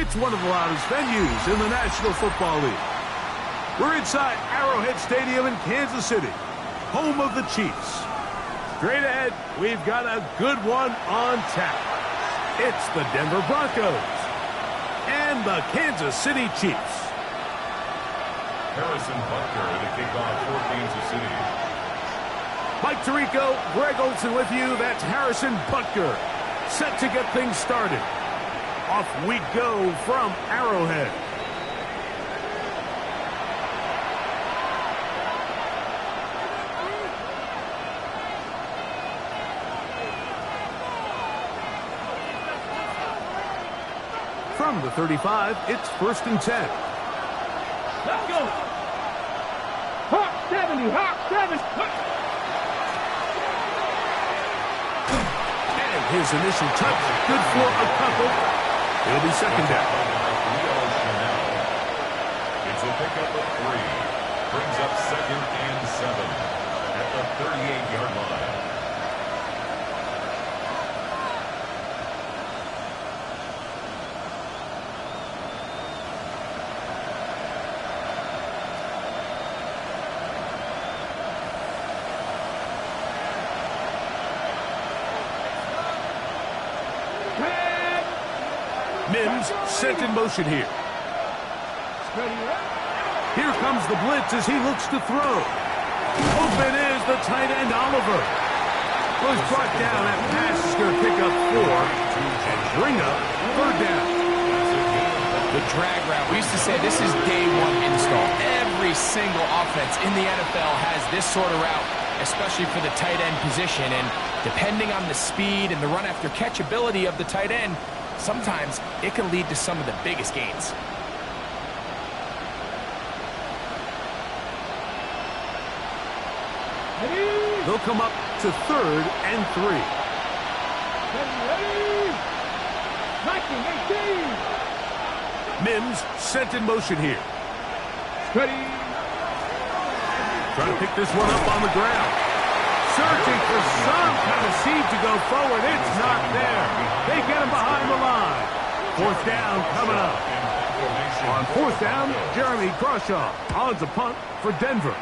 It's one of the loudest venues in the National Football League. We're inside Arrowhead Stadium in Kansas City, home of the Chiefs. Straight ahead, we've got a good one on tap. It's the Denver Broncos and the Kansas City Chiefs. Harrison Butker to kick off for Kansas City. Mike Tirico, Greg Olson with you. That's Harrison Butker, set to get things started. Off we go from Arrowhead. From the 35, it's 1st and 10. Let's go. Hawk 70, Hawk 7. And his initial touch, good for a couple. It'll be 2nd down. It's a pickup of 3. Brings up 2nd and 7 at the 38-yard line. Mims sent in motion here. Here comes the blitz as he looks to throw. Open is the tight end, Oliver. Was brought down. That pass is going to pick up 4 and bring up 3rd down. The drag route. We used to say this is day 1 install. Every single offense in the NFL has this sort of route, especially for the tight end position. And depending on the speed and the run after catch ability of the tight end, sometimes it can lead to some of the biggest gains. They'll come up to 3rd and 3. Mims sent in motion here. Ready. Trying to pick this one up on the ground. Searching for some kind of seed to go forward. It's not there. They get him behind the line. 4th down coming up. On 4th down, Jeremy Crawshaw on to punt for Denver.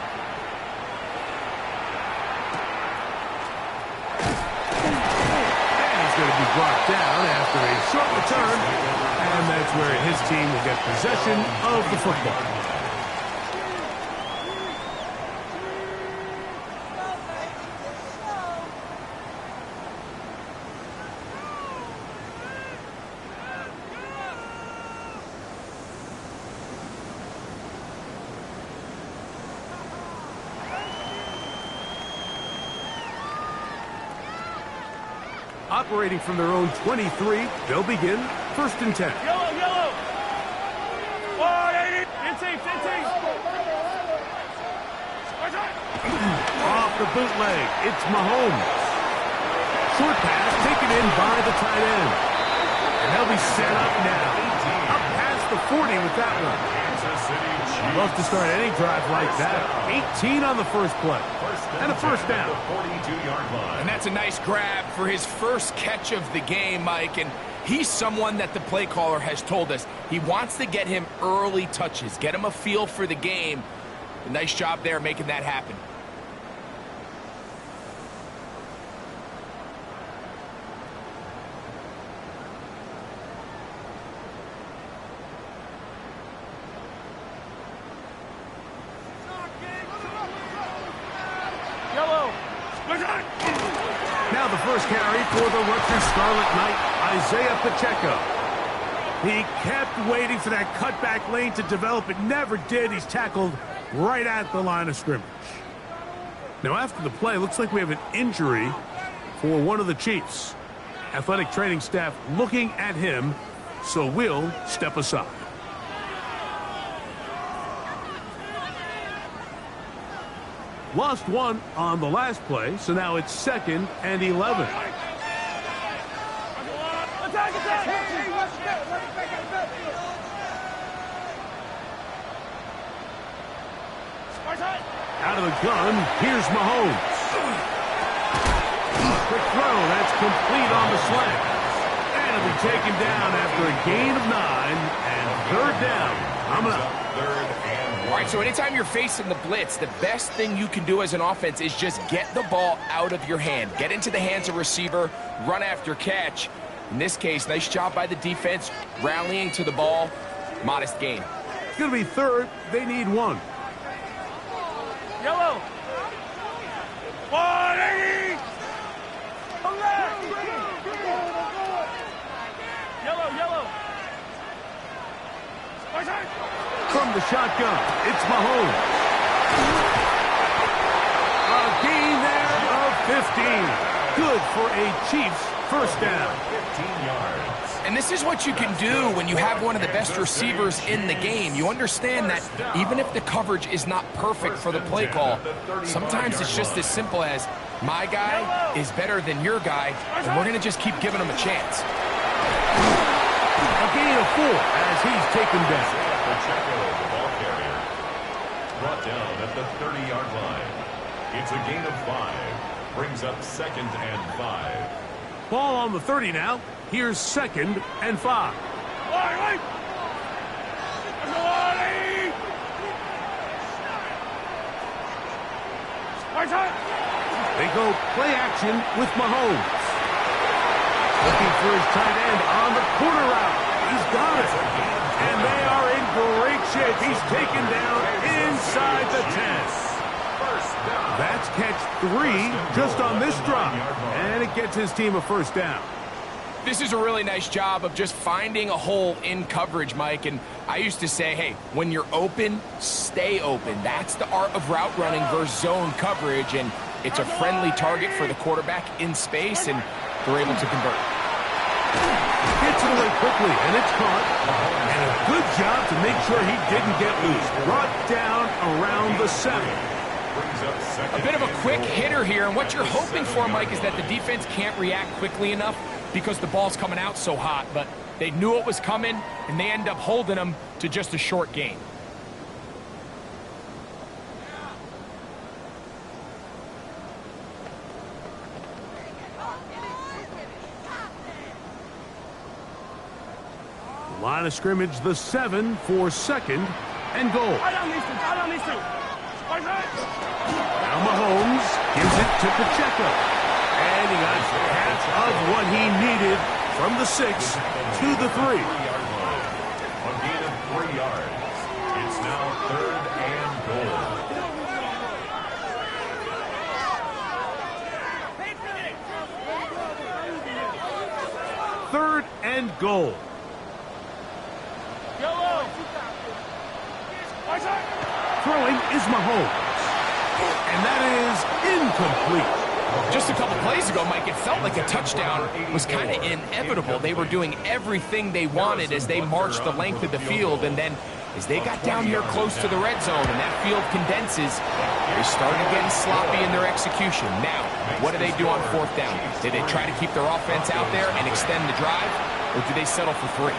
And he's going to be brought down after a short return. And that's where his team will get possession of the football. Operating from their own 23, they'll begin 1st and 10. Yellow, yellow. 180. Instinct. Off the bootleg, it's Mahomes. Short pass taken in by the tight end. And they'll be set up now. Up past the 40 with that one. Love to start any drive like that. 18 on the first play. And a 1st down. And that's a nice grab for his first catch of the game, Mike. And he's someone that the play caller has told us he wants to get him early touches, get him a feel for the game. A nice job there making that happen. Now the first carry for the Rutgers Scarlet Knight, Isaiah Pacheco. He kept waiting for that cutback lane to develop. It never did. He's tackled right at the line of scrimmage. Now after the play, looks like we have an injury for one of the Chiefs. Athletic training staff looking at him, so we'll step aside. Lost one on the last play, so now it's 2nd and 11. Out of the gun, here's Mahomes. Quick throw, that's complete on the slant. Finally taken down after a gain of 9 and third down. Coming up. All right, so anytime you're facing the blitz, the best thing you can do as an offense is just get the ball out of your hand. Get into the hands of receiver, run after catch. In this case, nice job by the defense, rallying to the ball. Modest gain. It's going to be third. They need 1. Yellow. 180. Yellow. From the shotgun, it's Mahomes. A gain there of 15. Good for a Chiefs first down. 15 yards. And this is what you can do when you have one of the best receivers in the game. You understand that even if the coverage is not perfect for the play call, sometimes it's just as simple as, my guy is better than your guy, and we're going to just keep giving him a chance. A gain of 4 as he's taken down. Pacheco, the ball carrier, brought down at the 30-yard line. It's a gain of 5. Brings up 2nd and 5. Ball on the 30 now. Here's 2nd and 5. They go play action with Mahomes. Looking for his tight end on the corner route. He's got it. And they are in great shape. He's taken down inside the 10. That's catch 3 just on this drop. And it gets his team a first down. This is a really nice job of just finding a hole in coverage, Mike. And I used to say, hey, when you're open, stay open. That's the art of route running versus zone coverage. And it's a friendly target for the quarterback in space, and they're able to convert. Gets it away quickly, and it's caught. And a good job to make sure he didn't get loose. Brought down around the 7. A bit of a quick hitter here, and what you're hoping for, Mike, is that the defense can't react quickly enough because the ball's coming out so hot, but they knew it was coming, and they end up holding them to just a short gain. Line of scrimmage, the 7 for 2nd and goal. Now Mahomes gives it to Pacheco. And he got half of what he needed from the 6 to the 3. A gain of 3 yards. It's now 3rd and goal. Third and goal. Throwing is Mahomes. And that is incomplete. Just a couple plays ago, Mike, it felt like a touchdown was kind of inevitable. They were doing everything they wanted as they marched the length of the field, and then as they got down here close to the red zone and that field condenses, they started getting sloppy in their execution. Now, what do they do on 4th down? Did they try to keep their offense out there and extend the drive, or do they settle for 3?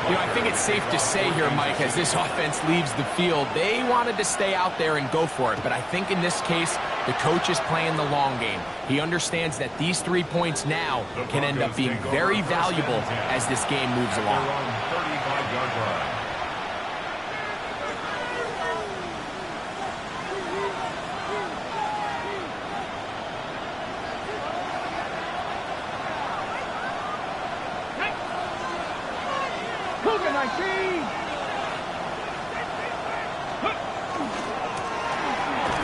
You know, I think it's safe to say here, Mike, as this offense leaves the field, they wanted to stay out there and go for it. But I think in this case, the coach is playing the long game. He understands that these 3 points now can end up being very valuable as this game moves along.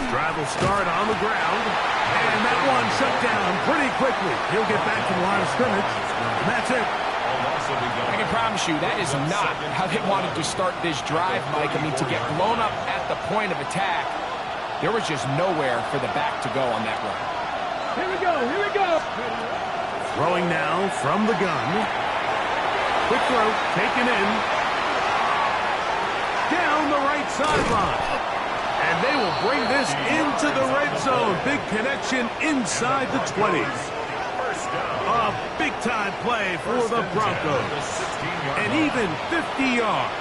Drive will start on the ground, and that one shut down pretty quickly. He'll get back to the line of scrimmage, and that's it. I can promise you that is not how they wanted to start this drive, Mike. I mean, to get blown up at the point of attack, there was just nowhere for the back to go on that run. Here we go. Throwing now from the gun. Quick throw, taken in. Down the right sideline. And they will bring this into the red zone. Big connection inside the 20s. A big-time play for the Broncos. And even 50 yards.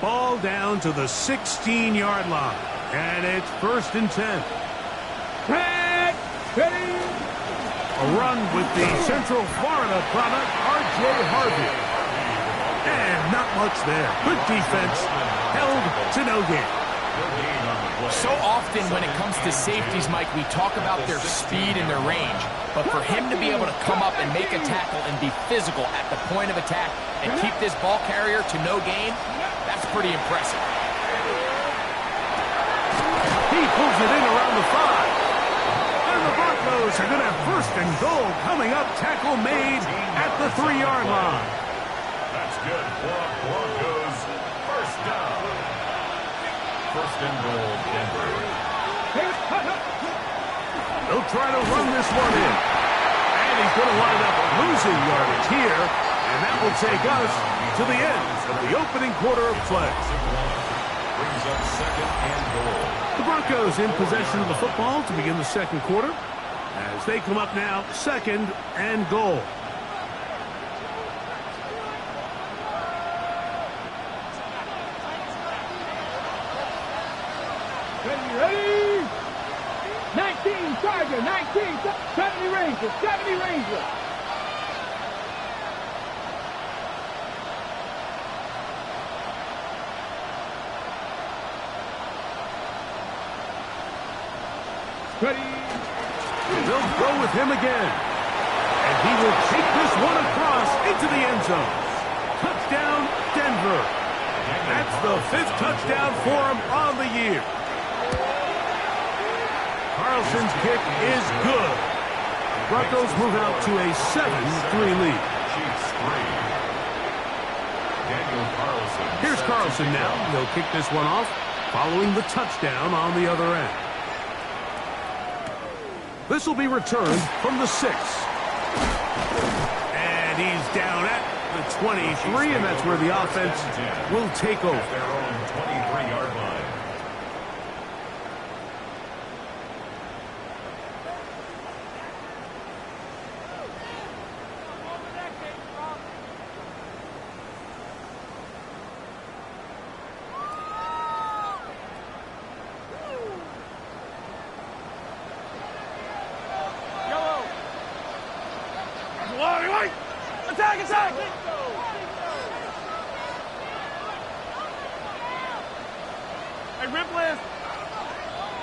Ball down to the 16-yard line. And it's 1st and 10. Ready? A run with the Central Florida product, R.J. Harvey. And not much there. Good defense. Held to no gain. So often when it comes to safeties, Mike, we talk about their speed and their range. But for him to be able to come up and make a tackle and be physical at the point of attack and keep this ball carrier to no gain, that's pretty impressive. He pulls it in around the 5. And the Broncos are going to have 1st and goal coming up. Tackle made at the 3-yard line. That's good for Broncos. 1st down. 1st and goal, Denver. They'll try to run this one in. And he's going to wind up losing yardage here. And that will take us to the end of the opening quarter of play. Brings up 2nd and goal. The Broncos in possession of the football to begin the second quarter. As they come up now, 2nd and goal. Ready? 19 Charger, 19 70 Ranger, 70 Ranger. Ready? They'll go with him again. And he will take this one across into the end zone. Touchdown, Denver. That's the 5th touchdown for him on the year. Carlson's kick is good. Broncos move out to a 7-3 lead. Chiefs 3. Daniel Carlson. Here's Carlson now. He'll kick this one off following the touchdown on the other end. This will be returned from the 6. And he's down at the 23, and that's where the offense will take over. Their own 23-yard line. Attack, attack! Hey, rip list.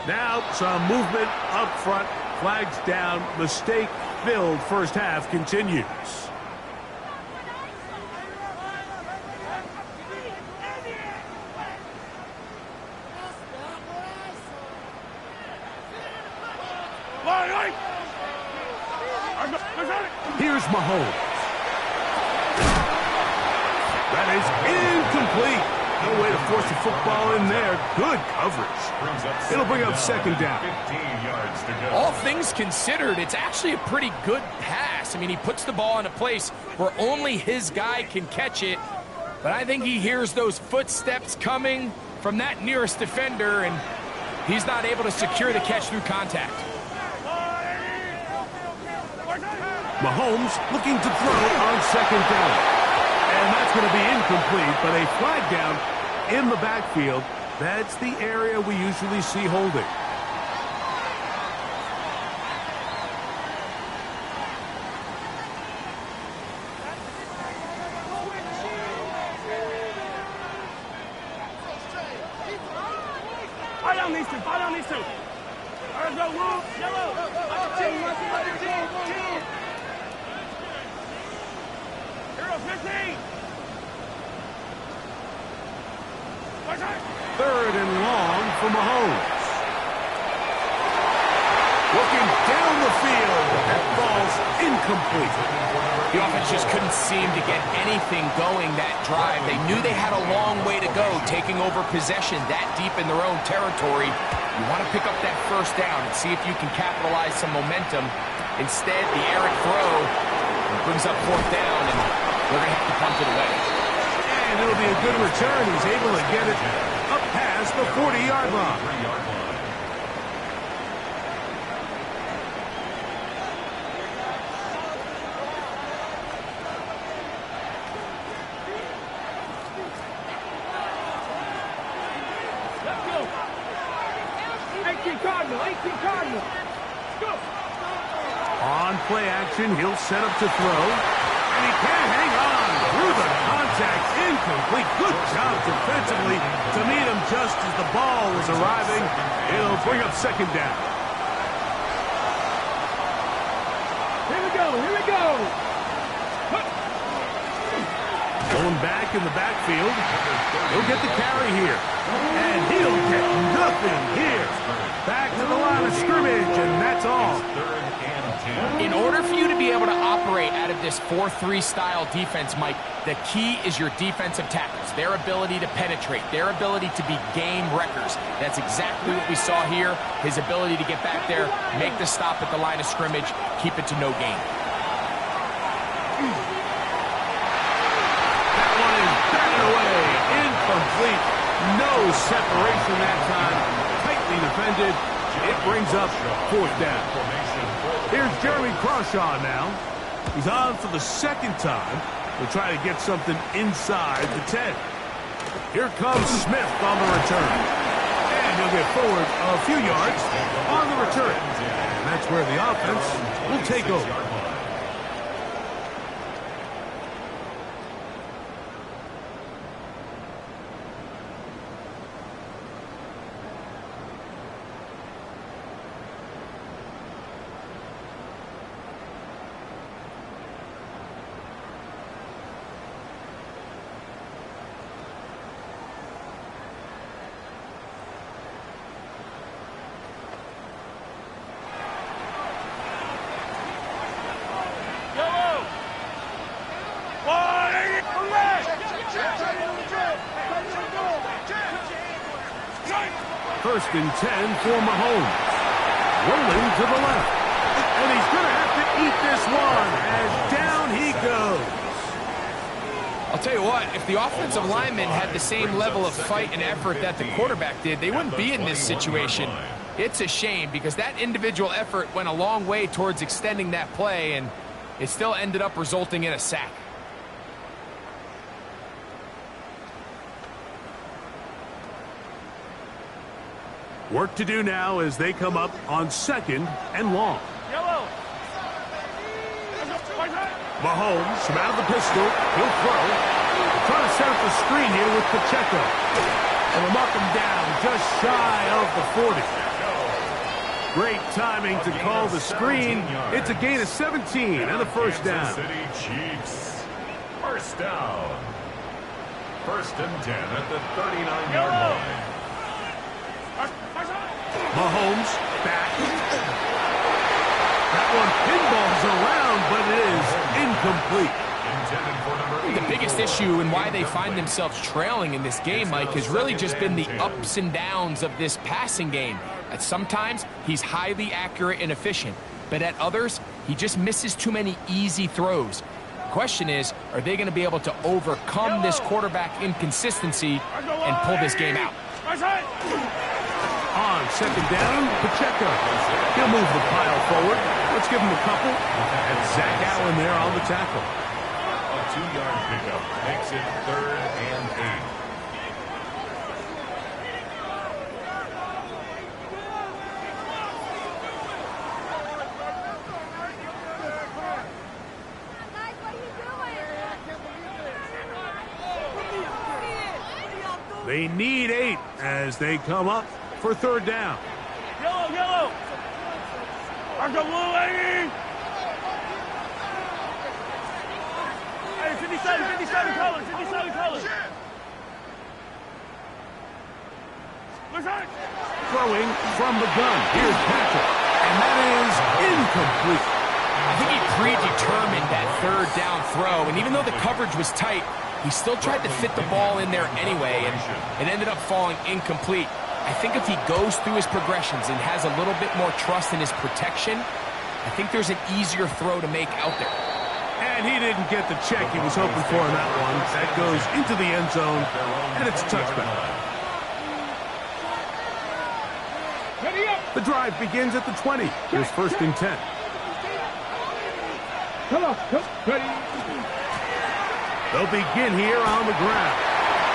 Now some movement up front. Flags down. Mistake-filled first half continues. Here's Mahomes. That is incomplete. No way to force the football in there. Good coverage. It'll bring up 2nd down. 15 yards to go. All things considered, it's actually a pretty good pass. I mean, he puts the ball in a place where only his guy can catch it. But I think he hears those footsteps coming from that nearest defender, and he's not able to secure the catch through contact. Mahomes looking to throw on 2nd down. And that's going to be incomplete, but a flag down in the backfield. That's the area we usually see holding. Fight on these two, fight on these two. All right, go, Wolf. Yellow. Watch your team, watch your team. Hero 15. 3rd and long for Mahomes. Looking down the field. That ball's incomplete. The offense just couldn't seem to get anything going that drive. They knew they had a long way to go, taking over possession that deep in their own territory. You want to pick up that 1st down and see if you can capitalize some momentum. Instead, the errant throw brings up 4th down, and they're going to have to punt it away. And it'll be a good return. He's able to get it up past the 40-yard line. 3-yard line. 18 Cardinal, 18 Cardinal. Go. On play action, he'll set up to throw. And he can't hang on through the contact. Incomplete. Good job defensively to meet him just as the ball was arriving. It'll bring up second down. Here we go, here we go. Going back in the backfield. He'll get the carry here. And he'll get nothing here. Back to the line of scrimmage, and that's all. In order for you to be able to operate out of this 4-3 style defense, Mike, the key is your defensive tackles, their ability to penetrate, their ability to be game wreckers. That's exactly what we saw here, his ability to get back there, make the stop at the line of scrimmage, keep it to no gain. That one is batted away, incomplete, no separation that time, tightly defended. It brings up fourth down. Here's Jeremy Crawshaw now. He's on for the second time. He'll try to get something inside the 10. Here comes Smith on the return. And he'll get forward a few yards on the return. And that's where the offense will take over. First and 10 for Mahomes. Rolling to the left. And he's going to have to eat this one as down he goes. I'll tell you what, if the offensive linemen had the same level of fight and effort that the quarterback did, they wouldn't be in this situation. It's a shame because that individual effort went a long way towards extending that play, and it still ended up resulting in a sack. Work to do now as they come up on second and long. Yellow. Mahomes from out of the pistol. He'll throw. They're trying to set up the screen here with Pacheco. And they'll mark him down just shy of the 40. Great timing to call the screen. It's a gain of 17 and a first down. City Chiefs. First down. First and 10 at the 39-yard line. Mahomes back. That one pinballs around, but it is incomplete. The biggest issue and why they find themselves trailing in this game, Mike, has really just been the ups and downs of this passing game. At sometimes, he's highly accurate and efficient, but at others, he just misses too many easy throws. The question is, are they going to be able to overcome this quarterback inconsistency and pull this game out? On second down, Pacheco. He'll move the pile forward. Let's give him a couple. And Zach Allen there on the tackle. A 2-yard pickup makes it 3rd and 8. They need 8 as they come up for third down. Yellow, yellow. Argo blue, lady. Hey, 57 colors, 57 colors. Throwing from the gun. Here's Patrick. And that is incomplete. I think he predetermined that third down throw, and even though the coverage was tight, he still tried to fit the ball in there anyway, and it ended up falling incomplete. I think if he goes through his progressions and has a little bit more trust in his protection, I think there's an easier throw to make out there. And he didn't get the check he was hoping for in that one. That goes into the end zone, and it's a touchback. The drive begins at the 20. Here's first and 10. Come on, ready. They'll begin here on the ground.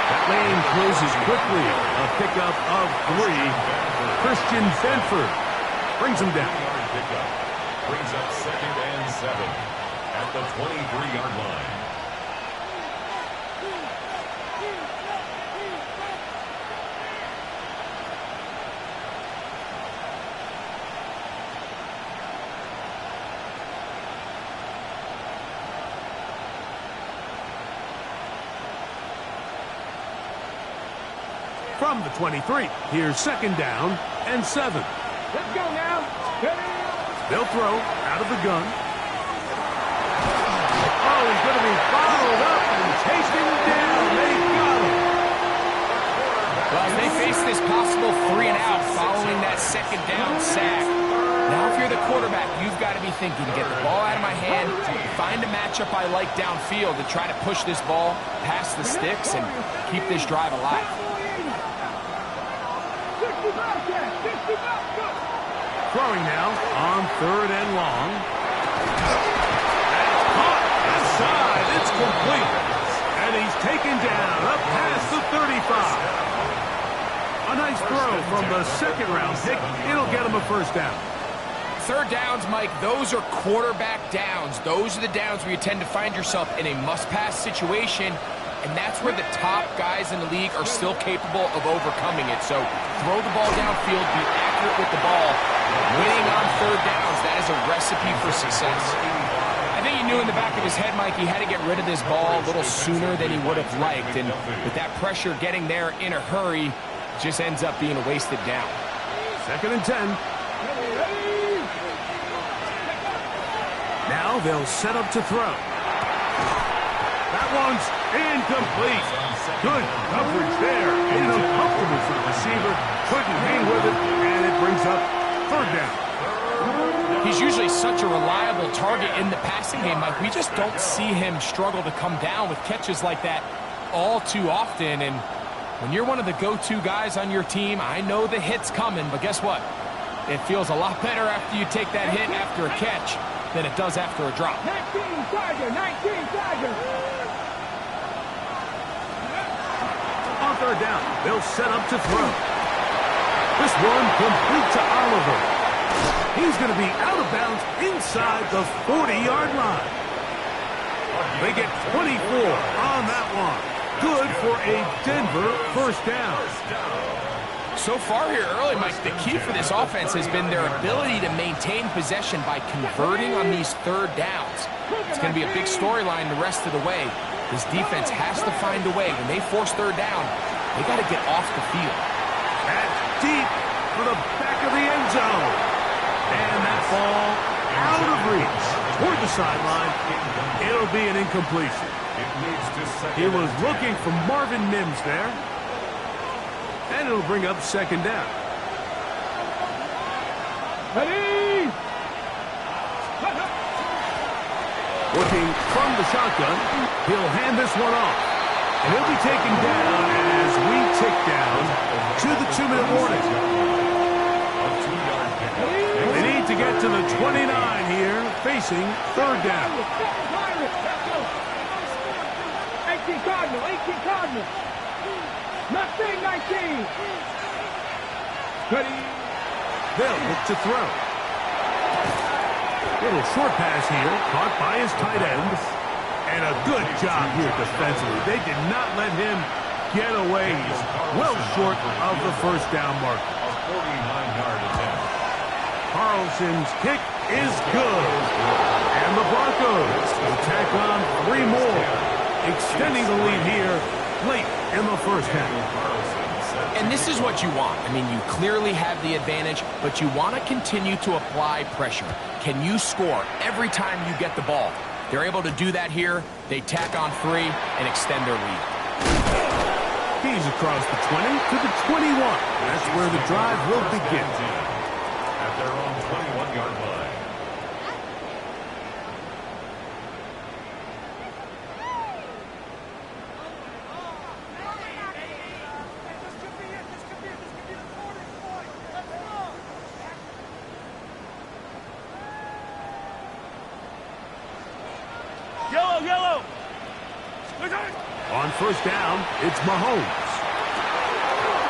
That lane closes quickly. A pickup of 3. Christian Benford brings him down. Pickup brings up 2nd and 7 at the 23-yard line. From the 23, here's 2nd down and 7. Let's go now. They'll throw out of the gun. Oh, he's going to be followed up and chasing him down. They got him. Well, as they face this possible 3 and out following that 2nd down sack. Now, if you're the quarterback, you've got to be thinking, get the ball out of my hand, find a matchup I like downfield to try to push this ball past the sticks and keep this drive alive. Throwing now on 3rd and long. That's caught inside. It's complete. And he's taken down up past the 35. A nice throw from the 2nd-round pick. It'll get him a 1st down. 3rd downs, Mike, those are quarterback downs. Those are the downs where you tend to find yourself in a must-pass situation, and that's where the top guys in the league are still capable of overcoming it. So throw the ball downfield, be accurate with the ball. Winning on 3rd downs, that is a recipe for success. I think he knew in the back of his head, Mike, he had to get rid of this ball a little sooner than he would have liked. And with that pressure getting there in a hurry, it just ends up being a wasted down. 2nd and 10. Now they'll set up to throw. That one's incomplete. Good coverage there. Uncomfortable for the receiver. Couldn't hang with it, and it brings up 3rd down. He's usually such a reliable target in the passing game, Mike. We just don't see him struggle to come down with catches like that all too often. And when you're one of the go-to guys on your team, I know the hit's coming, but guess what? It feels a lot better after you take that hit after a catch than it does after a drop. 19 Tiger, 19 Tiger. On 3rd down, they'll set up to throw. This one complete to Oliver. He's going to be out of bounds inside the 40-yard line. They get 24 on that one. Good for a Denver 1st down. So far here early, Mike, the key for this offense has been their ability to maintain possession by converting on these 3rd downs. It's going to be a big storyline the rest of the way. This defense has to find a way. When they force 3rd down, they got to get off the field. That's deep for the back of the end zone. And that ball out of reach toward the sideline. It'll be an incompletion. He was looking for Marvin Mims there. And it'll bring up 2nd down. Ready? Working from the shotgun, he'll hand this one off. And he'll be taken down as we tick down to the 2-minute warning. They need to get to the 29 here, facing 3rd down. 18 Cardinal, 18 Cardinal. Nothing, 19. Ready? They'll look to throw. Little short pass here, caught by his tight end. And a good job here defensively. They did not let him get away. He's well short of the 1st down mark. A 49-yard attempt. Carlson's kick is good. And the Broncos will tack on 3 more, extending the lead here late in the 1st half. And this is what you want. I mean, you clearly have the advantage, but you want to continue to apply pressure. Can you score every time you get the ball? They're able to do that here. They tack on 3 and extend their lead. He's across the 20 to the 21. That's where the drive will begin. At their own 21-yard line. Yellow. On 1st down, it's Mahomes.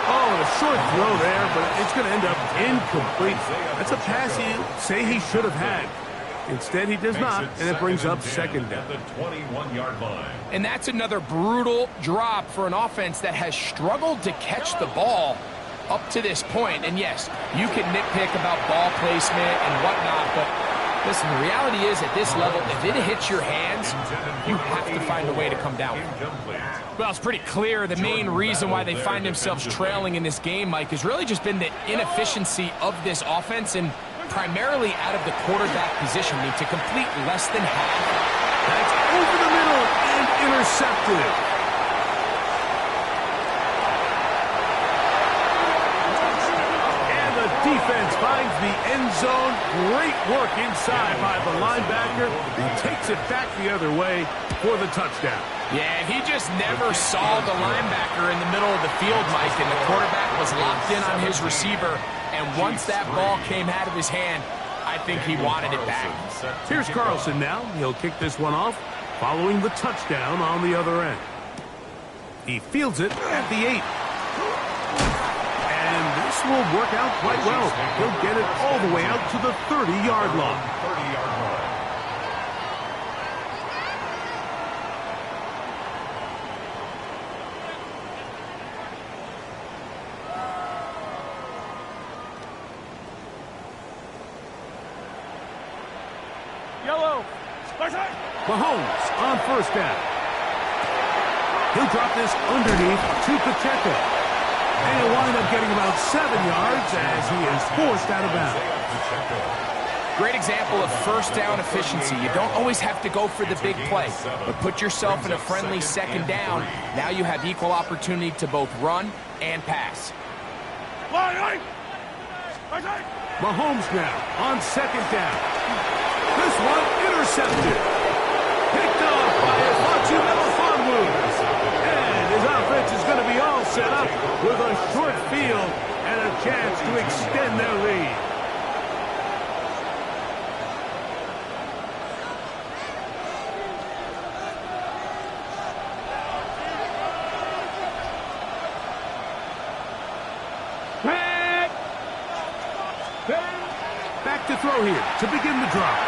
Oh, and a short throw there, but it's going to end up incomplete. That's a pass he'd say he should have had. Instead, he does not, and it brings up second down. At the 21-yard line. And that's another brutal drop for an offense that has struggled to catch the ball up to this point. And yes, you can nitpick about ball placement and whatnot, but listen, the reality is at this level, if it hits your hands, you have to find a way to come down. Well, it's pretty clear the main reason why they find themselves trailing in this game, Mike, has really just been the inefficiency of this offense and primarily out of the quarterback position. I mean, to complete less than half. That's over the middle and intercepted. And the defense finds the end zone. Great work inside by the linebacker. He takes it back the other way for the touchdown. Yeah, he just never saw the linebacker in the middle of the field, Mike, and the quarterback was locked in on his receiver. And once that ball came out of his hand, I think he wanted it back. Here's Carlson now. He'll kick this one off, following the touchdown on the other end. He fields it at the 8. And this will work out quite well. He'll get it all the way out to the 30-yard line. 30-yard line. Yellow. Mahomes on first down. He'll drop this underneath to Pacheco. And he'll wind up getting about 7 yards as he is forced out of bounds. Great example of first down efficiency. You don't always have to go for the big play, but put yourself in a friendly second down. Now you have equal opportunity to both run and pass. Mahomes now on second down. This one intercepted. Picked off by Afachu Melifonwu. And his offense is going to be all set up with a short field and a chance to extend their lead. Back to throw here to begin the drop.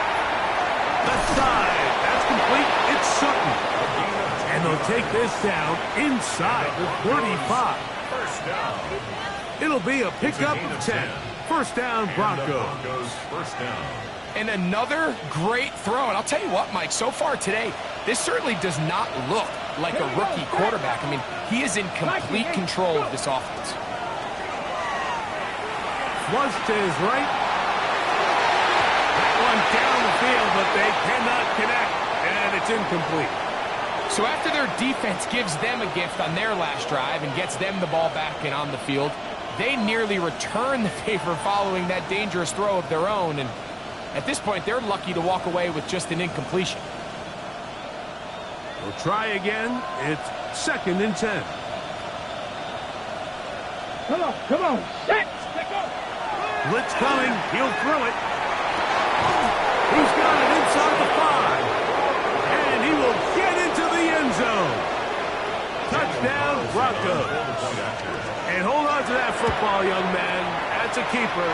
Left side, that's complete. It's Sutton. And they'll take this down inside the 35. First down. It'll be a pickup of 10. First down, Broncos. First down. And another great throw. And I'll tell you what, Mike, so far today, this certainly does not look like a rookie quarterback. I mean, he is in complete control of this offense. Flush to his right. That one down the field, but they cannot connect, and it's incomplete. So after their defense gives them a gift on their last drive and gets them the ball back and on the field, they nearly return the favor following that dangerous throw of their own. And at this point, they're lucky to walk away with just an incompletion. We'll try again. It's second and 10. Come on. Set. Blitz coming. He'll throw it. He's got it inside the 5. And he will get into the end zone. Touchdown, Broncos. And hold on to that football, young man. That's a keeper.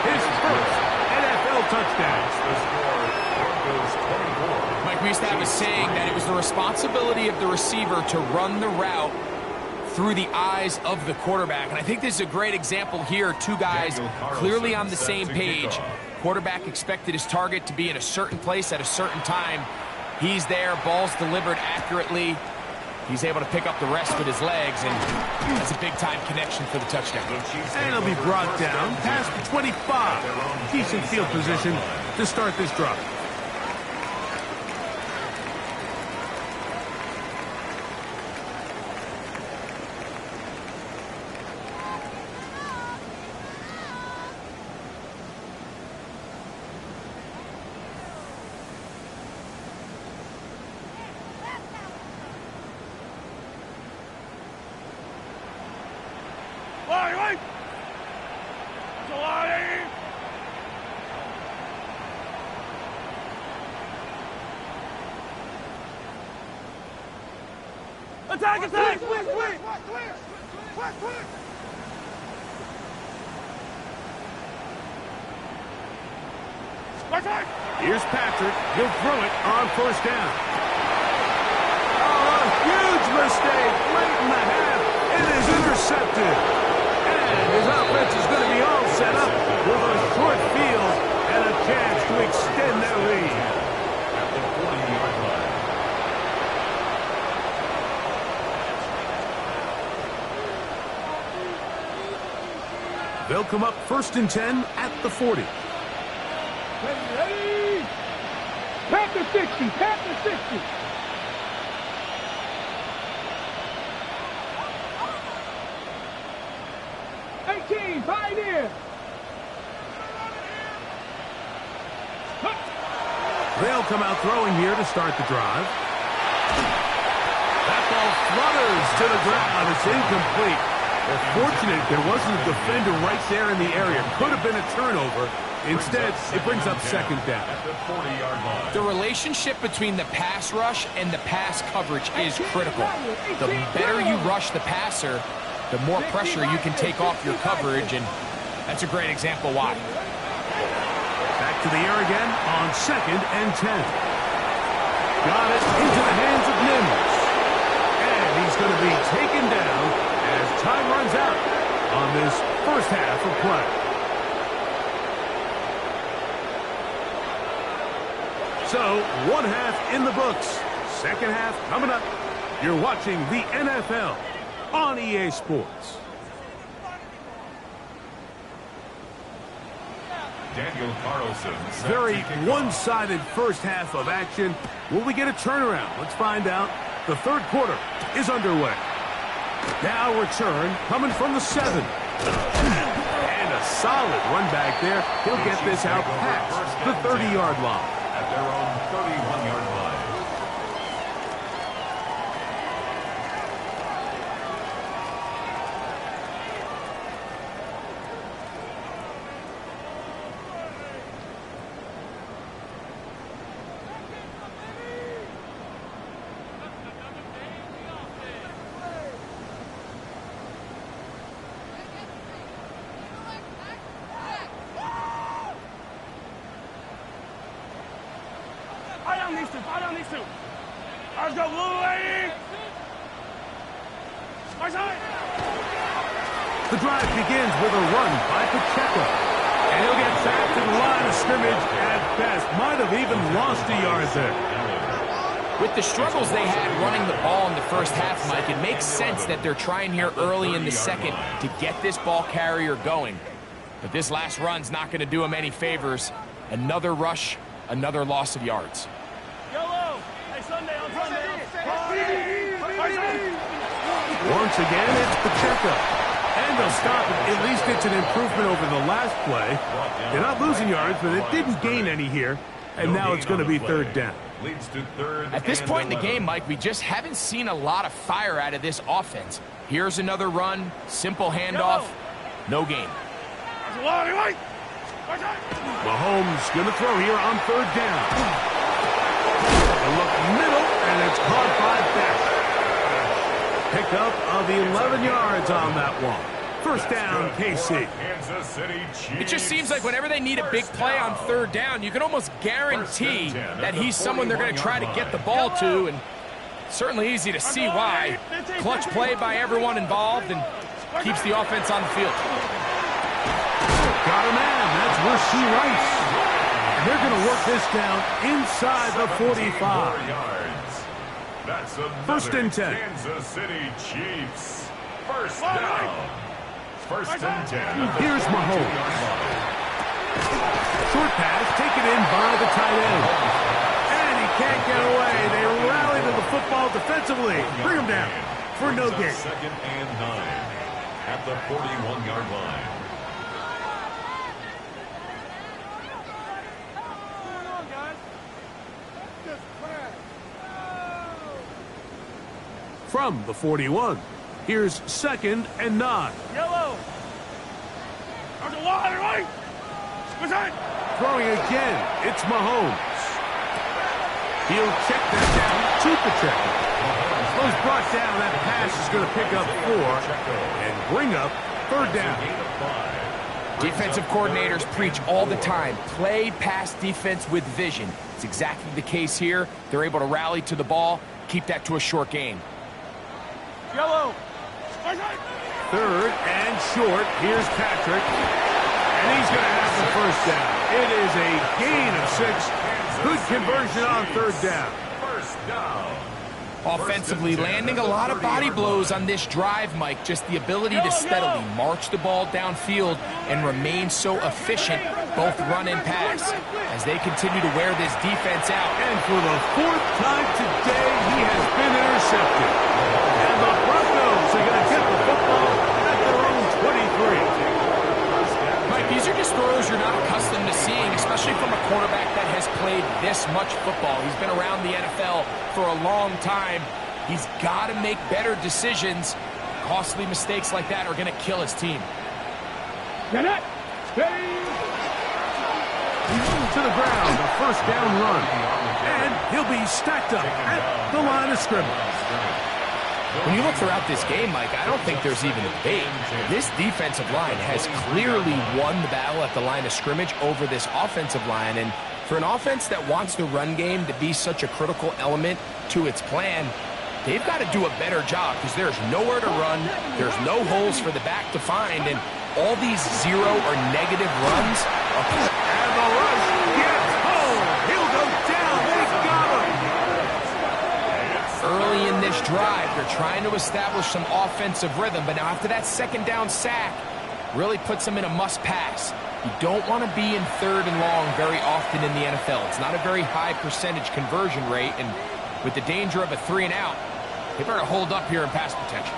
His first NFL touchdown. Mike, we used to have a saying that it was the responsibility of the receiver to run the route through the eyes of the quarterback. And I think this is a great example here. Two guys clearly on the same page. Quarterback expected his target to be in a certain place at a certain time. He's there, ball's delivered accurately. He's able to pick up the rest with his legs, and that's a big-time connection for the touchdown. And he'll be brought down past the 25. Decent field position to start this drive. Attack! Quick! Here's Patrick. He'll throw it on first down. Oh, a huge mistake late in the half. It is intercepted. And his offense is going to be all set up with a short field and a chance to extend their lead. At the 40-yard line. They'll come up 1st and 10 at the 40. Ready. Panther 60. Panther 60. Pioneer. They'll come out throwing here to start the drive. That ball flutters to the ground. It's incomplete. They're fortunate there wasn't a defender right there in the area. Could have been a turnover. Instead, it brings up second down. At the 40-yard line. The relationship between the pass rush and the pass coverage is critical. The better you rush the passer, the more pressure you can take off your coverage, and that's a great example why. Back to the air again on 2nd and 10. Got it into the hands of Mims. And he's going to be taken down as time runs out on this first half of play. So, one half in the books. Second half coming up. You're watching the NFL on EA Sports. Daniel Carlson. Very one-sided first half of action. Will we get a turnaround? Let's find out. The third quarter is underway. Now return coming from the 7. And a solid run back there. He'll get this out past the 30-yard line. At their own 31-yard line. Let's go, blue lady! The drive begins with a run by Pacheco. And he'll get back to the line of scrimmage at best. Might have even lost a yard there. With the struggles they had running the ball in the first half, Mike, it makes sense that they're trying here early in the second to get this ball carrier going. But this last run's not going to do him any favors. Another rush, another loss of yards. Yellow! Hey, Sunday on Sunday. Once again, it's Pacheco. And they'll stop it. At least it's an improvement over the last play. They're not losing yards, but it didn't gain any here. And now it's going to be third down. Leads to third. At this point in the 11. game, Mike, we just haven't seen a lot of fire out of this offense. Here's another run, simple handoff, no gain. Mahomes going to throw here on third down. A look middle, and it's caught by Beck. Pickup of 11 yards on that one. First down, KC. Kansas City Chiefs. It just seems like whenever they need a big play on third down, you can almost guarantee that he's someone they're going to try to get the ball to, and certainly easy to see why. Clutch play by everyone involved and keeps the offense on the field. Got a man. That's Rasheed Rice. And they're going to work this down inside the 45. That's First and 10. Kansas City Chiefs. First down. First and 10. Here's Mahomes. Short pass taken in by the tight end. And he can't get away. They rally to the football defensively. Bring him down for no gain. Second and 9 at the 41-yard line. From the 41, here's second and 9. Yellow! There's a line, right? What's that? Throwing again, it's Mahomes. He'll check that down to Pacheco. Those brought down. That pass is going to pick up 4 and bring up third down. Defensive coordinators preach all the time, play pass defense with vision. It's exactly the case here. They're able to rally to the ball, keep that to a short game. Yellow. Third and short. Here's Patrick. And he's going to have the first down. It is a gain of 6. Good conversion on third down. First down. Offensively, landing a lot of body blows on this drive, Mike. Just the ability to steadily march the ball downfield and remain so efficient, both run and pass, as they continue to wear this defense out. And for the 4th time today, he has been intercepted. And the Broncos are going to get the football at their own 23. Mike, these are just throws you're not accustomed to seeing, especially from a quarterback that has played this much football. He's been around the NFL for a long time. He's got to make better decisions. Costly mistakes like that are going to kill his team. He's to the ground, a first down run. And he'll be stacked up at the line of scrimmage. When you look throughout this game, Mike, I don't think there's even a debate. This defensive line has clearly won the battle at the line of scrimmage over this offensive line. And for an offense that wants the run game to be such a critical element to its plan, they've got to do a better job because there's nowhere to run, there's no holes for the back to find, and all these zero or negative runs are... And the rush gets home. He'll go down. They got him. Early in this drive, they're trying to establish some offensive rhythm, but now after that second down sack, really puts them in a must-pass. You don't want to be in third and long very often in the NFL. It's not a very high percentage conversion rate, and with the danger of a 3-and-out, they better hold up here in pass protection.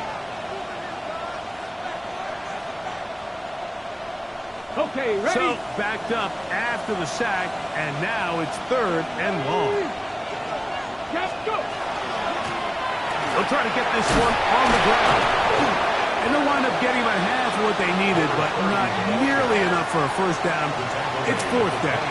Okay, ready? So, backed up after the sack, and now it's third and long. Yes, go. They'll try to get this one on the ground. And they'll wind up getting about half of what they needed, but not nearly enough for a first down. It's fourth down.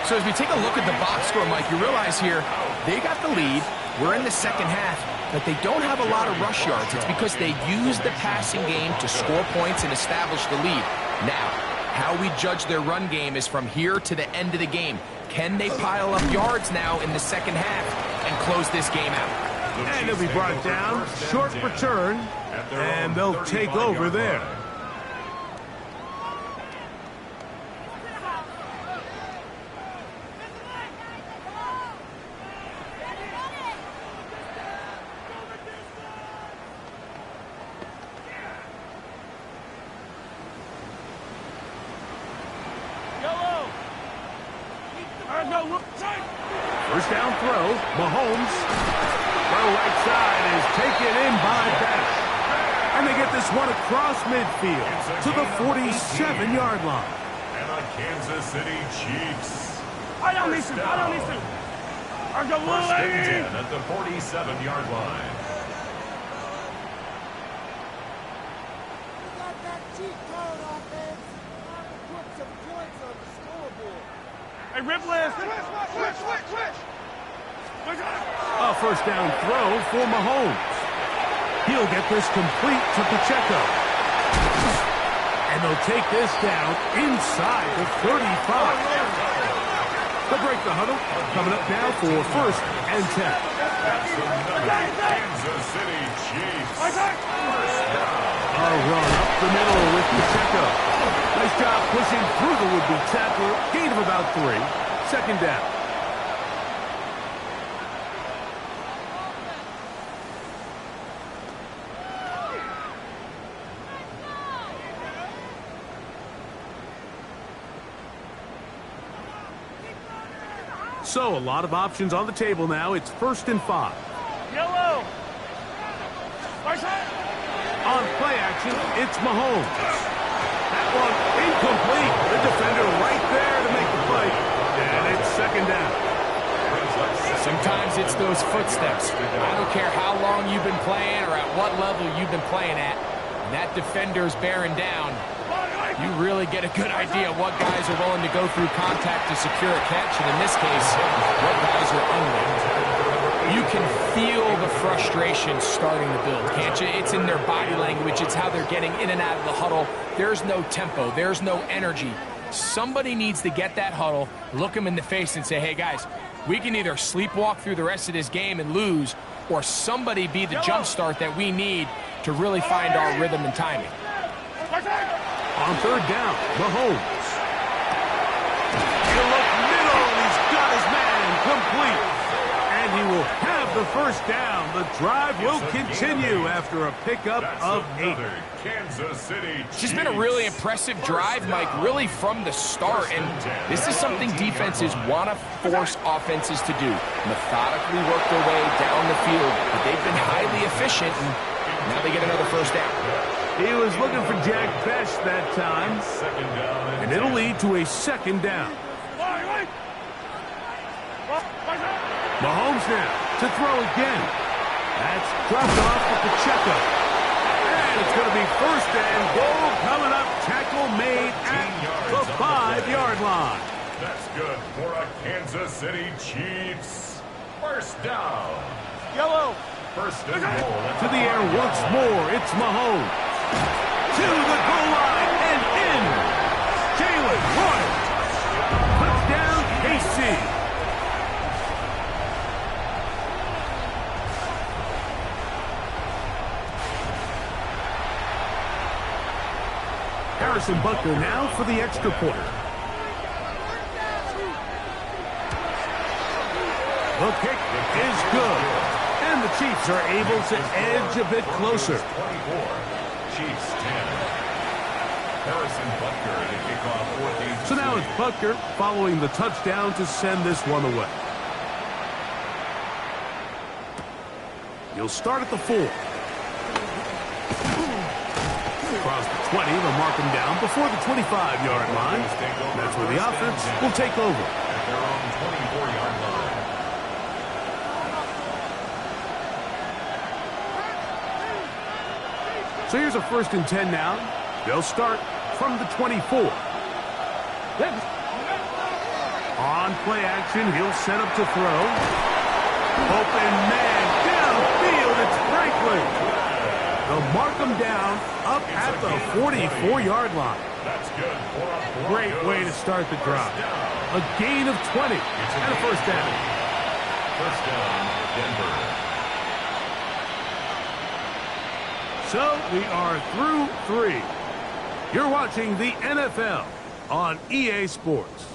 So as we take a look at the box score, Mike, you realize here, they got the lead. We're in the second half, but they don't have a lot of rush yards. It's because they use the passing game to score points and establish the lead. Now, how we judge their run game is from here to the end of the game. Can they pile up yards now in the second half and close this game out? And he'll be brought down, short return, and they'll take over there. Yellow. First down throw, Mahomes. Right side is taken in by Bash. And they get this one across midfield to the 47-yard line. And the Kansas City Chiefs. I don't listen. First and 10 at the 47-yard line. We got that cheat code offense. Time to put some points on the scoreboard. Hey, Ripley. Switch. A first down throw for Mahomes. He'll get this complete to Pacheco. And they'll take this down inside the 35. They'll break the huddle. Coming up now for first and 10. Kansas City Chiefs. A run up the middle with Pacheco. Nice job pushing through the would-be tackler. Gain of about 3. Second down. So, a lot of options on the table now. It's first and 5. Yellow. On play action, it's Mahomes. That one incomplete. The defender right there to make the play. And it's second down. Sometimes it's those footsteps. I don't care how long you've been playing or at what level you've been playing at. When that defender's bearing down, you really get a good idea of what guys are willing to go through contact to secure a catch, and in this case, what guys are unwilling. You can feel the frustration starting to build, can't you? It's in their body language. It's how they're getting in and out of the huddle. There's no tempo. There's no energy. Somebody needs to get that huddle, look them in the face and say, hey, guys, we can either sleepwalk through the rest of this game and lose, or somebody be the jump start that we need to really find our rhythm and timing. On third down, Mahomes. He'll look middle, and he's got his man complete. And he will have the first down. The drive will continue after a pickup of 8. Kansas City. It's just been a really impressive drive, Mike, really from the start. And this is something defenses want to force offenses to do. Methodically work their way down the field. But they've been highly efficient, and now they get another first down. He was looking for Jack Best that time. And it'll lead to a second down. Mahomes now to throw again. That's dropped off for Pacheco. And it's going to be first and goal coming up. Tackle made at the 5-yard line. That's good for a Kansas City Chiefs. First down. Yellow. First and goal. To the air once more. It's Mahomes. To the goal line and in. Jalen Royal. Touchdown, KC. Harrison Butker now for the extra point. The kick is good. And the Chiefs are able to edge a bit closer. 24. Chiefs 10. Harrison Butker to kick off 14. So now it's Butker following the touchdown to send this one away. You'll start at the 4. Across the 20, they'll mark him down before the 25-yard line. That's where the offense will take over. At their own 24-yard line. So here's a 1st and 10 now. They'll start from the 24. On play action, he'll set up to throw. Open man downfield, it's Franklin. They'll mark him down up at the 44-yard line. That's good for a Great way to start the drive. A gain of 20 and a first down. First down, Denver. So we are through 3. You're watching the NFL on EA Sports.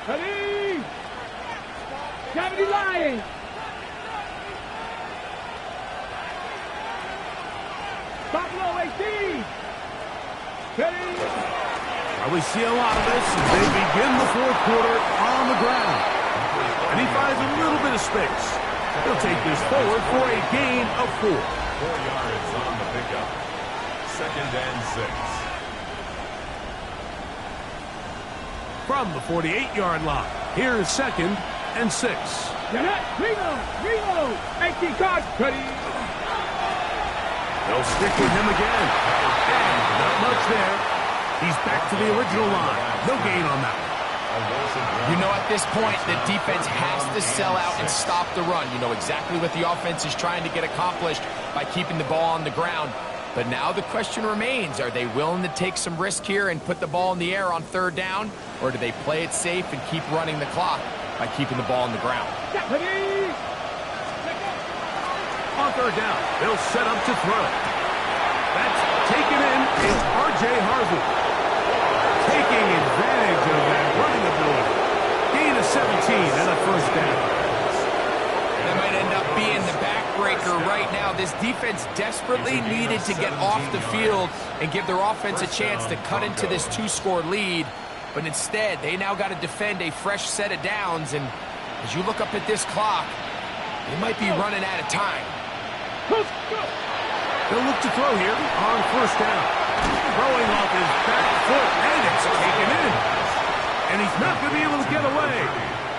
Ready? Gravity line. Stop low, 18. Ready? We see a lot of this as they begin the fourth quarter on the ground. And he finds a little bit of space. He'll take this forward for a gain of 4. 4 yards on the pickup. 2nd and 6. From the 48-yard line, here's 2nd and 6. Reload. 18 cards. Ready? They'll stick with him again. And not much there. He's back to the original line. No gain on that one. You know, at this point, the defense has to sell out and stop the run. You know exactly what the offense is trying to get accomplished by keeping the ball on the ground. But now the question remains, are they willing to take some risk here and put the ball in the air on 3rd down? Or do they play it safe and keep running the clock by keeping the ball on the ground? On 3rd down, they'll set up to throw. That's taken in is R.J. Harvey. Taking advantage of that running ability. Gain of 17 and a 1st down. That might end up being the backbreaker right now. This defense desperately needed to get off the field and give their offense a chance to cut into this 2-score lead. But instead, they now got to defend a fresh set of downs. And as you look up at this clock, they might be running out of time. They'll look to throw here on 1st down. Throwing off his back foot, and it's taken in. And he's not going to be able to get away.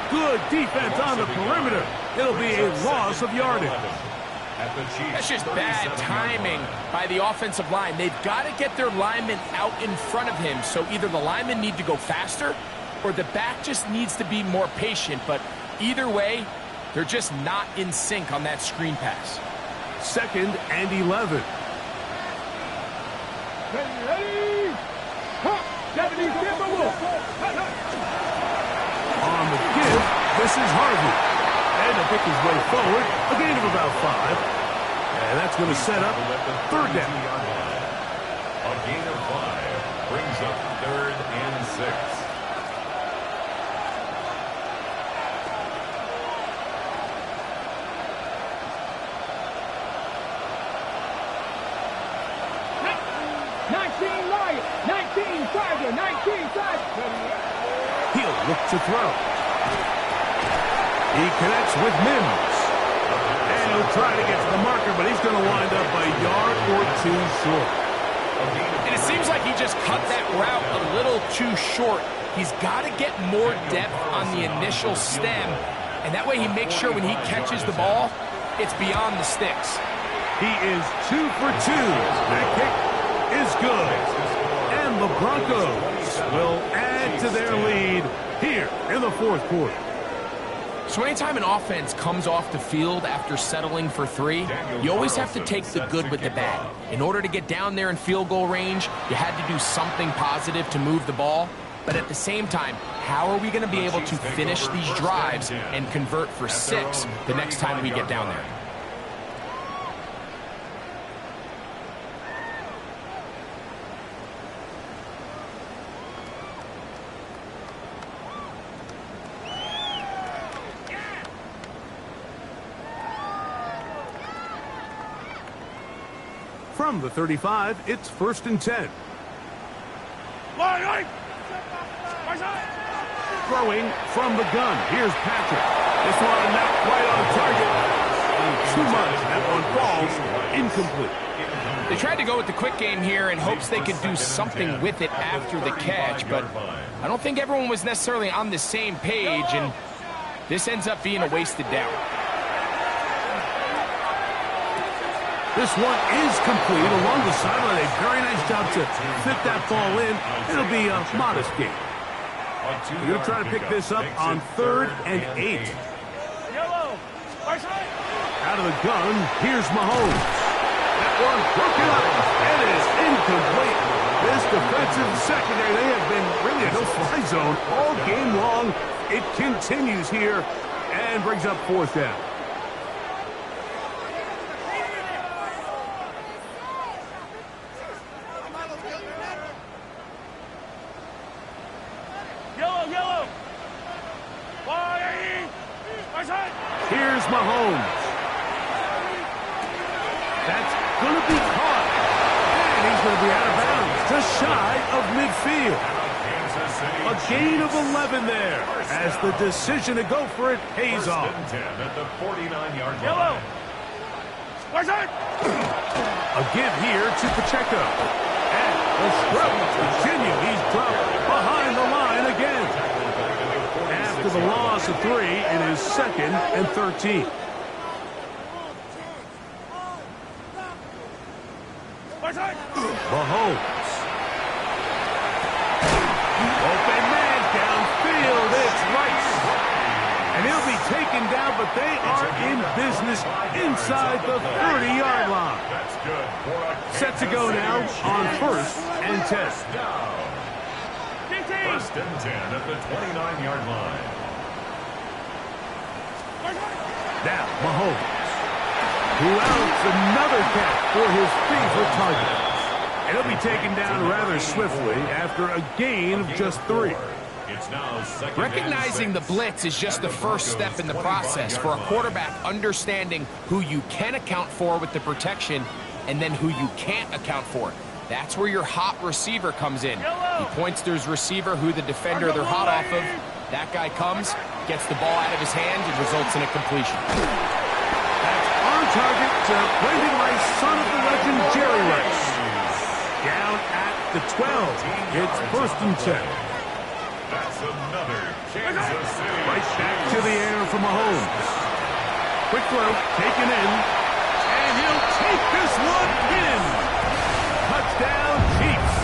Good defense on the perimeter. It'll be a loss of yardage. That's just bad timing by the offensive line. They've got to get their linemen out in front of him. So either the linemen need to go faster or the back just needs to be more patient. But either way, they're just not in sync on that screen pass. 2nd and 11. Ready? On the give, this is Harvey. And to pick his way forward, a gain of about 5. And that's going to set up 3rd down. A gain of 5 brings up 3rd and 6. He'll look to throw. He connects with Mims. And he'll try to get to the marker, but he's going to wind up a yard or 2 short. And it seems like he just cut that route a little too short. He's got to get more depth on the initial stem, and that way he makes sure when he catches the ball, it's beyond the sticks. He is 2 for 2. That kick is good. And the Broncos will add to their lead here in the 4th quarter. So anytime an offense comes off the field after settling for 3, you always have to take the good with the bad. In order to get down there in field goal range, you had to do something positive to move the ball. But at the same time, how are we going to be able to finish these drives and convert for 6 the next time we get down there? From the 35, it's 1st and 10. Throwing from the gun. Here's Patrick. This one not quite on target. Too much. That one falls incomplete. They tried to go with the quick game here in hopes they could do something with it after the catch, but I don't think everyone was necessarily on the same page, and this ends up being a wasted down. This one is complete along the sideline. A very nice job to fit that ball in. It'll be a modest gain. You're trying to pick this up on 3rd and 8. Out of the gun, here's Mahomes. That one broken up. It is incomplete. This defensive secondary, they have been really a no-fly zone all game long. It continues here and brings up 4th down. is Mahomes. That's going to be caught. And he's going to be out of bounds, just shy of midfield. A gain of 11 there, as the decision to go for it pays off. First and 10 at the 49-yard Yellow. line. Where's it? A give here to Pacheco. And the struggles continue. He's dropped behind the line again. After the loss of 3, it is 2nd and 13. Where's it? Mahomes. Open man downfield. It's Rice. And he'll be taken down, but they are in business inside the 30-yard line. That's good. Set to go now on 1st and 10. First and 10 at the 29-yard line. Now Mahomes, who outs another catch for his favorite target. And he'll be taken down rather swiftly after a gain of just 3. It's now 2nd Recognizing and the 6. blitz is just the first step in the process for a quarterback understanding who you can account for with the protection and then who you can't account for. That's where your hot receiver comes in. He points to his receiver, who the defender they're hot off of. That guy comes, gets the ball out of his hand, and results in a completion. That's on target to Brendan Rice, son of the legend Jerry Rice. Down at the 12. It's 1st and 10. That's another Kansas City. Right back to the air for Mahomes. Quick throw, taken in. And he'll take this one in. Touchdown, Chiefs.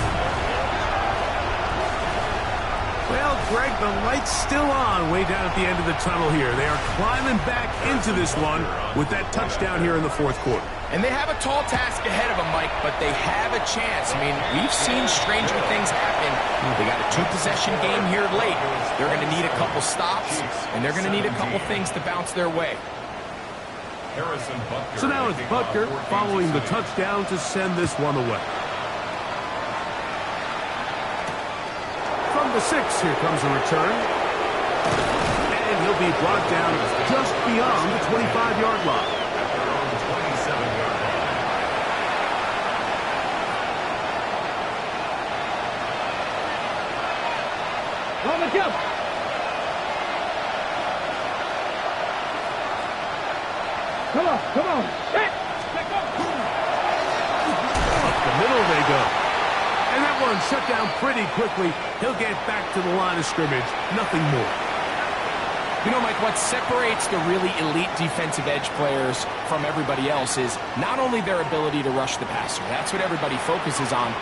Well, Greg, the light's still on way down at the end of the tunnel here. They are climbing back into this one with that touchdown here in the 4th quarter. And they have a tall task ahead of them, Mike, but they have a chance. I mean, we've seen stranger things happen. They got a 2-possession game here late. They're going to need a couple stops, and they're going to need a couple things to bounce their way. So now it's Butker following the touchdown to send this one away. From the 6, here comes a return. And he'll be brought down just beyond the 25-yard line. Jump. Come on. Hit. Up the middle they go. And that one shut down pretty quickly. He'll get back to the line of scrimmage. Nothing more. You know, Mike, what separates the really elite defensive edge players from everybody else is not only their ability to rush the passer. That's what everybody focuses on.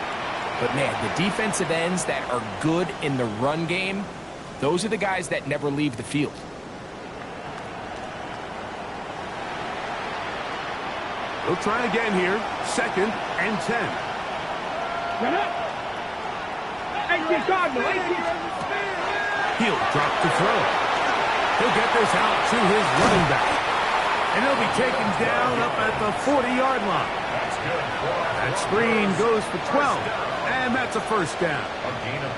But, man, the defensive ends that are good in the run game, those are the guys that never leave the field. He'll try again here. 2nd and 10. Run up. 18 Cardinal. 18. He'll drop the throw. He'll get this out to his running back. And he'll be taken down up at the 40-yard line. That screen goes for 12. And that's a 1st down. A gain of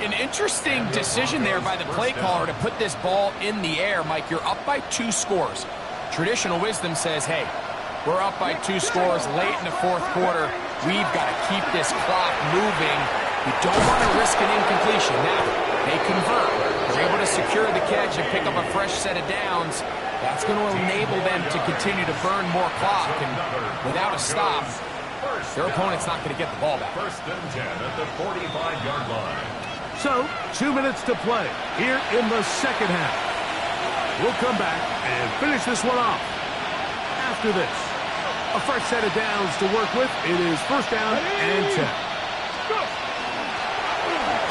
12. An interesting decision there by the play caller to put this ball in the air. Mike, you're up by 2 scores. Traditional wisdom says, hey, we're up by 2 scores late in the 4th quarter. We've got to keep this clock moving. We don't want to risk an incompletion. Now, they convert. They're able to secure the catch and pick up a fresh set of downs. That's going to enable them to continue to burn more clock. And without a stop, their opponent's not going to get the ball back. 1st and 10 at the 45-yard line. So, 2 minutes to play here in the 2nd half. We'll come back and finish this one off after this. A fresh set of downs to work with. It is 1st down and 10.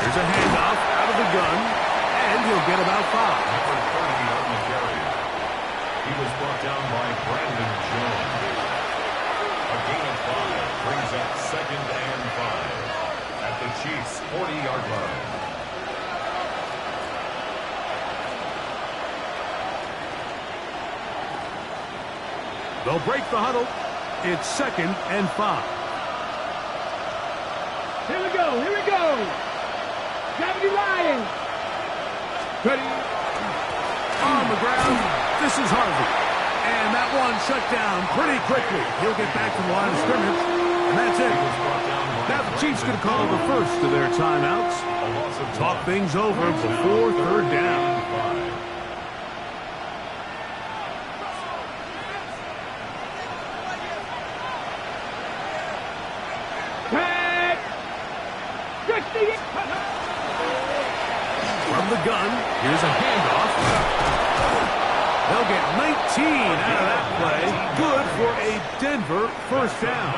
Here's a handoff out of the gun, and he'll get about 5. Number 30 on the carry. He was brought down by Brandon Jones. A gain of 5 brings up 2nd and 5 at the Chiefs' 40-yard line. They'll break the huddle. It's 2nd and 5. Here we go. Gravity Lions. Ready. On the ground, this is Harvey. And that one shut down pretty quickly. He'll get back to the line of scrimmage, and that's it. Now the Chiefs going to call the first of their timeouts. Talk things over before third down. From the gun, here's a handoff. They'll get 19 out of that play. Good for a Denver first down.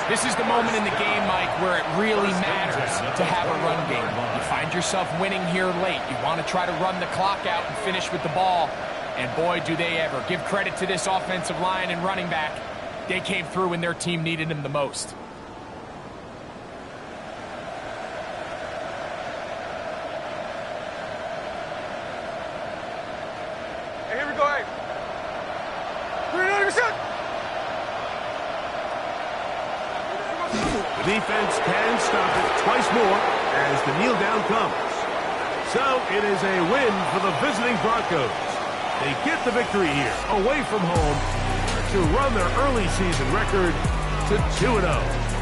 This is the moment in the game, Mike, where it really matters to have a run game. You find yourself winning here late. You want to try to run the clock out and finish with the ball. And boy, do they ever. Give credit to this offensive line and running back. They came through when their team needed them the most. Here we go, hey. 300%. The defense can stop it twice more as the kneel down comes. So it is a win for the visiting Broncos. They get the victory here away from home to run their early season record to 2-0.